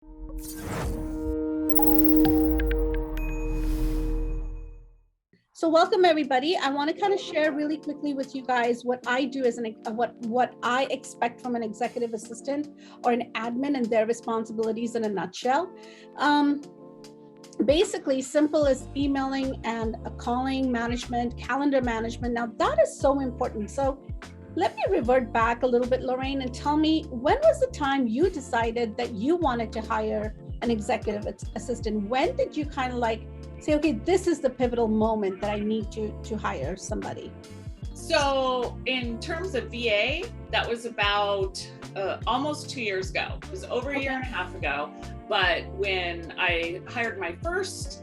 So welcome everybody. I want to kind of share really quickly with you guys what I do as what I expect from an executive assistant or an admin and their responsibilities in a nutshell. Basically simple as emailing and calling management, calendar management. Now that is so important. So let me revert back a little bit, Lorraine, and tell me, when was the time you decided that you wanted to hire an executive assistant? When did you kind of like say, okay, this is the pivotal moment that I need to hire somebody? So in terms of VA, that was about almost 2 years ago. It was over a year and a half ago. But when I hired my first,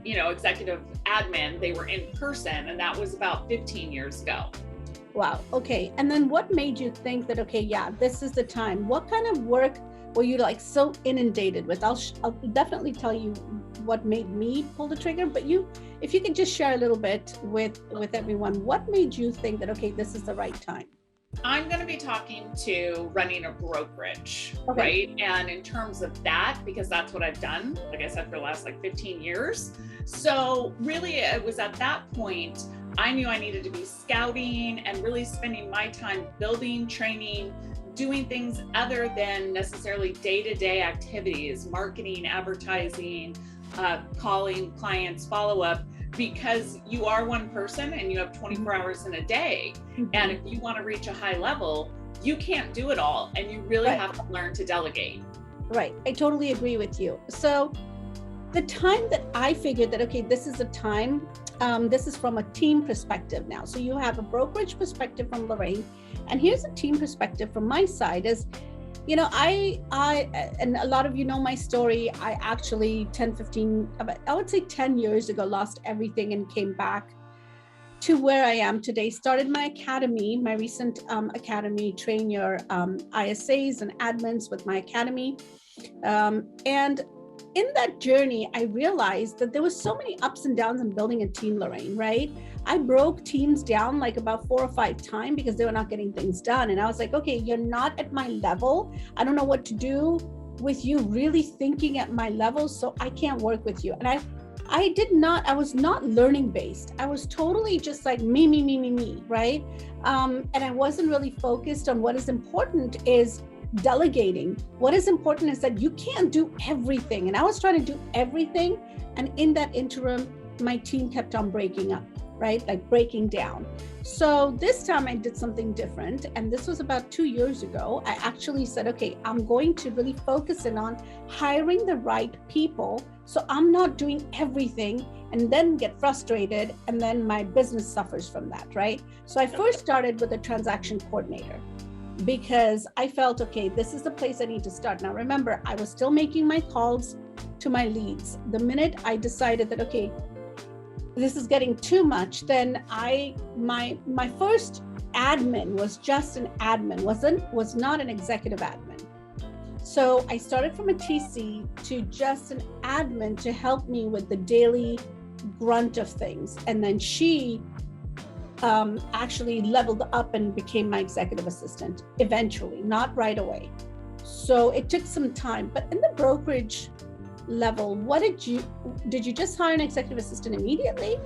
executive admin, they were in person, and that was about 15 years ago. Wow. Okay. And then what made you think that, okay, yeah, this is the time? What kind of work were you like so inundated with? I'll definitely tell you what made me pull the trigger, but if you could just share a little bit with everyone, what made you think that, okay, this is the right time? I'm going to be talking to running a brokerage, okay. Right? And in terms of that, because that's what I've done, like I said, for the last 15 years. So really it was at that point, I knew I needed to be scouting and really spending my time building, training, doing things other than necessarily day-to-day activities, marketing, advertising, calling clients, follow-up, because you are one person and you have 24 hours in a day. Mm-hmm. And if you want to reach a high level, you can't do it all. And you really have to learn to delegate. Right. I totally agree with you. So the time that I figured that, okay, this is a time, this is from a team perspective now. So you have a brokerage perspective from Lorraine, and here's a team perspective from my side is, I and a lot of you know my story. I actually 10 years ago, lost everything and came back to where I am today. Started my academy, my recent academy, train your ISAs and admins with my academy. And in that journey, I realized that there was so many ups and downs in building a team, Lorraine, right? I broke teams down like about 4 or 5 times because they were not getting things done. And I was like, okay, you're not at my level. I don't know what to do with you really thinking at my level, so I can't work with you. And I was not learning based. I was totally just like me, right? And I wasn't really focused on what is important is delegating. What is important is that you can't do everything. And I was trying to do everything. And in that interim, my team kept on breaking up, right? Like breaking down. So this time I did something different. And this was about 2 years ago. I actually said, okay, I'm going to really focus in on hiring the right people. So I'm not doing everything and then get frustrated. And then my business suffers from that, right? So I first started with a transaction coordinator, because I felt, okay, this is the place I need to start. Now, remember, I was still making my calls to my leads. The minute I decided that, okay, this is getting too much, then my first admin was just an admin, was not an executive admin. So I started from a TC to just an admin to help me with the daily grunt of things. And then she actually leveled up and became my executive assistant eventually, not right away. So it took some time. But in the brokerage level, did you just hire an executive assistant immediately?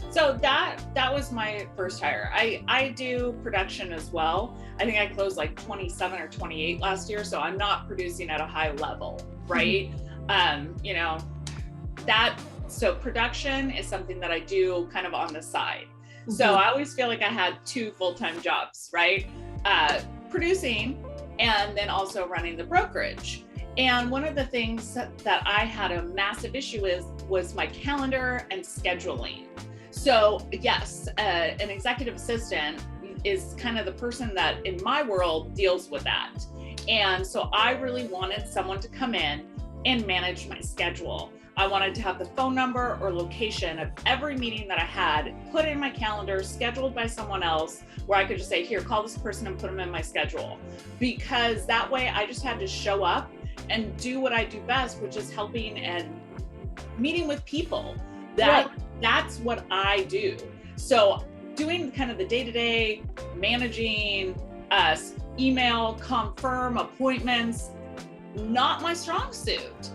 So that was my first hire. I do production as well. I think I closed like 27 or 28 last year. So I'm not producing at a high level, right? Mm-hmm. So production is something that I do kind of on the side. Mm-hmm. So I always feel like I had 2 full-time jobs, right? Producing and then also running the brokerage. And one of the things that I had a massive issue with was my calendar and scheduling. So yes, an executive assistant is kind of the person that in my world deals with that. And so I really wanted someone to come in and manage my schedule. I wanted to have the phone number or location of every meeting that I had put in my calendar, scheduled by someone else, where I could just say, here, call this person and put them in my schedule. Because that way I just had to show up and do what I do best, which is helping and meeting with people. That's what I do. So doing kind of the day-to-day managing email, confirm appointments, not my strong suit.